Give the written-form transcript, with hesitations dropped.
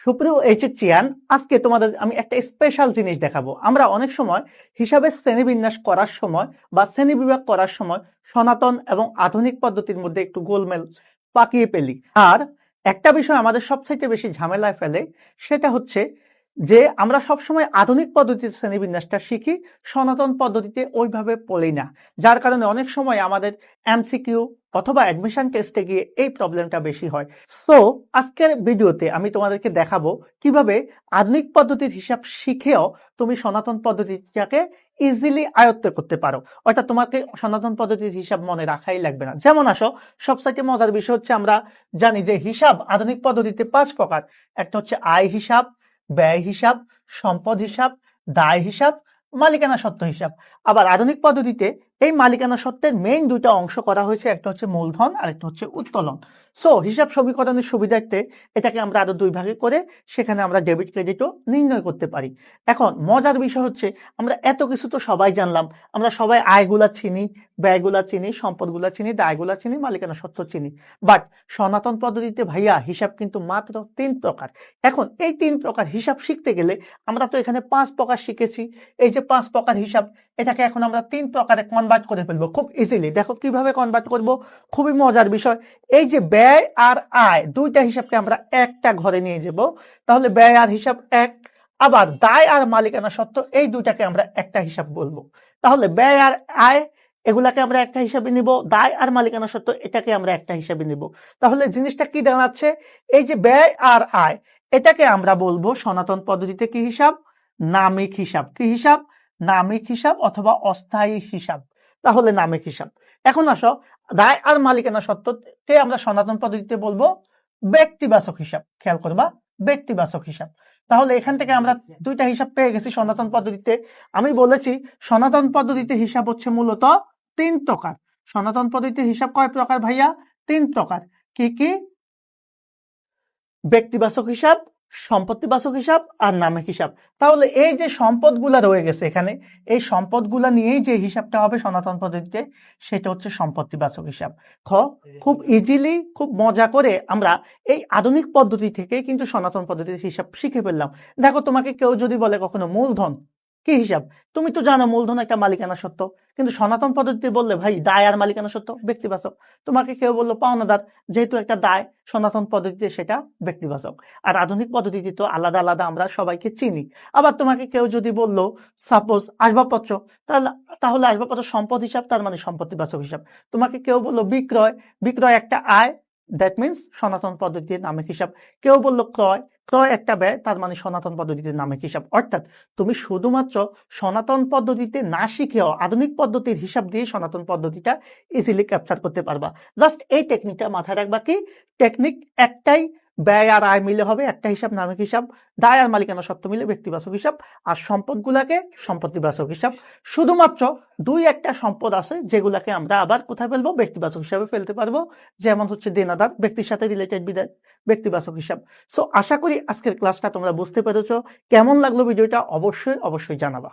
সুপ্রিয় এইচএসসিয়ান, আজকে তোমাদের আমি একটা স্পেশাল জিনিস দেখাবো। আমরা অনেক সময় হিসাবের শ্রেণীবিন্যাস করার সময় বা শ্রেণী বিভাগ করার সময় সনাতন এবং আধুনিক পদ্ধতির মধ্যে একটু গোলমেল পাকিয়ে ফেলি। আর একটা বিষয় আমাদের সবচেয়ে বেশি ঝামেলায় ফেলে, সেটা হচ্ছে যে আমরা সবসময় আধুনিক পদ্ধতির শ্রেণীবিন্যাসটা শিখি, সনাতন পদ্ধতিতে ওইভাবে পড়ি না। যার কারণে অনেক সময় আমাদের এমসিকিউ অথবা অ্যাডমিশন টেস্টে গিয়ে এই প্রবলেমটা বেশি হয়। সো আজকের ভিডিওতে আমি তোমাদেরকে দেখাবো কিভাবে আধুনিক পদ্ধতির হিসাব শিখেও তুমি সনাতন পদ্ধতিটাকে ইজিলি আয়ত্ত করতে পারো। অর্থাৎ তোমাকে সনাতন পদ্ধতির হিসাব মনে রাখাই লাগবে না। যেমন আসো, সবচাইতে মজার বিষয় হচ্ছে আমরা জানি যে হিসাব আধুনিক পদ্ধতিতে 5 প্রকার। একটা হচ্ছে আয় হিসাব, ব্যয় হিসাব, সম্পদ হিসাব, দায় হিসাব, মালিকানা সত্ত্ব হিসাব। আবার আধুনিক পদ্ধতিতে এই মালিকানা সত্ত্বের মেইন দুইটা অংশ করা হয়েছে, একটা হচ্ছে মূলধন আর একটা হচ্ছে উত্তোলন। সো হিসাব সমীকরণের সুবিধার্থে এটাকে আমরা আরো দুই ভাগে করে সেখানে আমরা ডেবিট ক্রেডিটও নির্ণয় করতে পারি। এখন মজার বিষয় হচ্ছে আমরা এত কিছু তো সবাই জানলাম, আমরা সবাই আয়গুলা চিনি, ব্যয়গুলা চিনি, সম্পদগুলা চিনি, দায়গুলা চিনি, মালিকানা সত্ত্ব চিনি। বাট সনাতন পদ্ধতিতে ভাইয়া হিসাব কিন্তু মাত্র 3 প্রকার। এখন এই 3 প্রকার হিসাব শিখতে গেলে আমরা তো এখানে 5 প্রকার শিখেছি। এই যে 5 প্রকার হিসাব, এটাকে এখন আমরা 3 প্রকারে কনভার্ট করে ফেলবো খুব ইজিলি। দেখো কিভাবে কনভার্ট করব, খুবই মজার বিষয়। এই যে ব্যয় আর আয় দুইটা হিসাবকে আমরা একটা ঘরে নিয়ে যাব, তাহলে ব্যয় আর হিসাব এক। আবার দায় আর মালিকানা সত্ত্ব এই দুইটাকে আমরা একটা হিসাব বলবো, তাহলে ব্যয় আর আয় এগুলাকে আমরা একটা হিসাবে নিব, দায় আর মালিকানা সত্ত্ব এটাকে আমরা একটা হিসাবে নিব। তাহলে জিনিসটা কি দাঁড়াচ্ছে, এই যে ব্যয় আর আয় এটাকে আমরা বলবো সনাতন পদ্ধতিতে কি হিসাব, নামিক হিসাব। কি হিসাব? নামিক হিসাব অথবা অস্থায়ী হিসাব। তাহলে নামিক হিসাব। এখন আসো, দায় আর মালিকানা সত্ত্বকে আমরা সনাতন পদ্ধতিতে বলবো ব্যক্তিবাচক হিসাব। খেয়াল করবা, ব্যক্তিবাচক হিসাব। তাহলে এখান থেকে আমরা দুইটা হিসাব পেয়ে গেছি সনাতন পদ্ধতিতে। আমি বলেছি সনাতন পদ্ধতিতে হিসাব হচ্ছে মূলত 3 প্রকার। সনাতন পদ্ধতিতে হিসাব কয় প্রকার ভাইয়া? 3 প্রকার। কি কি? ব্যক্তিবাচক হিসাব, সম্পত্তিবাচক হিসাব আর নামিক হিসাব। তাহলে এই যে সম্পদগুলা রয়ে গেছে এখানে, এই সম্পদগুলা নিয়েই যে হিসাবটা হবে সনাতন পদ্ধতিতে, সেটা হচ্ছে সম্পত্তিবাচক হিসাব। খুব ইজিলি, খুব মজা করে আমরা এই আধুনিক পদ্ধতি থেকে কিন্তু সনাতন পদ্ধতির হিসাব শিখে ফেললাম। দেখো, তোমাকে কেউ যদি বলে কখনো মূলধন কি হিসাব, তুমি তো জানো মূলধন একটা মালিকানা সত্ত্ব, কিন্তু সনাতন পদ্ধতিতে বললে ভাই দায় আর মালিকানা সত্ত্ব ব্যক্তিবাচক। তোমাকে কেউ বললো পাওনাদার, যেহেতু একটা দায়, সনাতন পদ্ধতিতে সেটা ব্যক্তিবাচক। আর আধুনিক পদ্ধতিতে তো আলাদা আলাদা আমরা সবাইকে চিনি। আবার তোমাকে কেউ যদি বললো সাপোজ আসবাবপত্র, তাহলে আসবাবপত্র সম্পদ হিসাব, তার মানে সম্পত্তিবাচক হিসাব। তোমাকে কেউ বললো বিক্রয়, বিক্রয় একটা আয়, দ্যাট মিনস সনাতন পদ্ধতিতে নামিক হিসাব। কেউ বললো ক্রয়, ক্রয় একটা ব্যয়, তার মানে সনাতন পদ্ধতিতে নামিক হিসাব। অর্থাৎ তুমি শুধুমাত্র সনাতন পদ্ধতিতে না শিখেও আধুনিক পদ্ধতির হিসাব দিয়ে সনাতন পদ্ধতিটা ইজিলি ক্যাপচার করতে পারবা। জাস্ট এই টেকনিকটা মাথায় রাখবা। কি টেকনিক? একটাই, ব্যয় আর আয় মিলে হবে একটা হিসাব নামিক হিসাব, দায় আর মালিকানা সত্ত্ব মিলে ব্যক্তিবাচক হিসাব, আর সম্পদগুলাকে সম্পত্তিবাচক হিসাব। শুধুমাত্র 2-1টা সম্পদ আছে যেগুলাকে আমরা আবার কোথায় ফেলবো? ব্যক্তিবাচক হিসাবে ফেলতে পারবো। যেমন হচ্ছে দেনাদার, ব্যক্তির সাথে রিলেটেড বিদায়, ব্যক্তিবাচক হিসাব। সো আশা করি আজকের ক্লাসটা তোমরা বুঝতে পেরেছো। কেমন লাগলো ভিডিওটা অবশ্যই অবশ্যই জানাবা।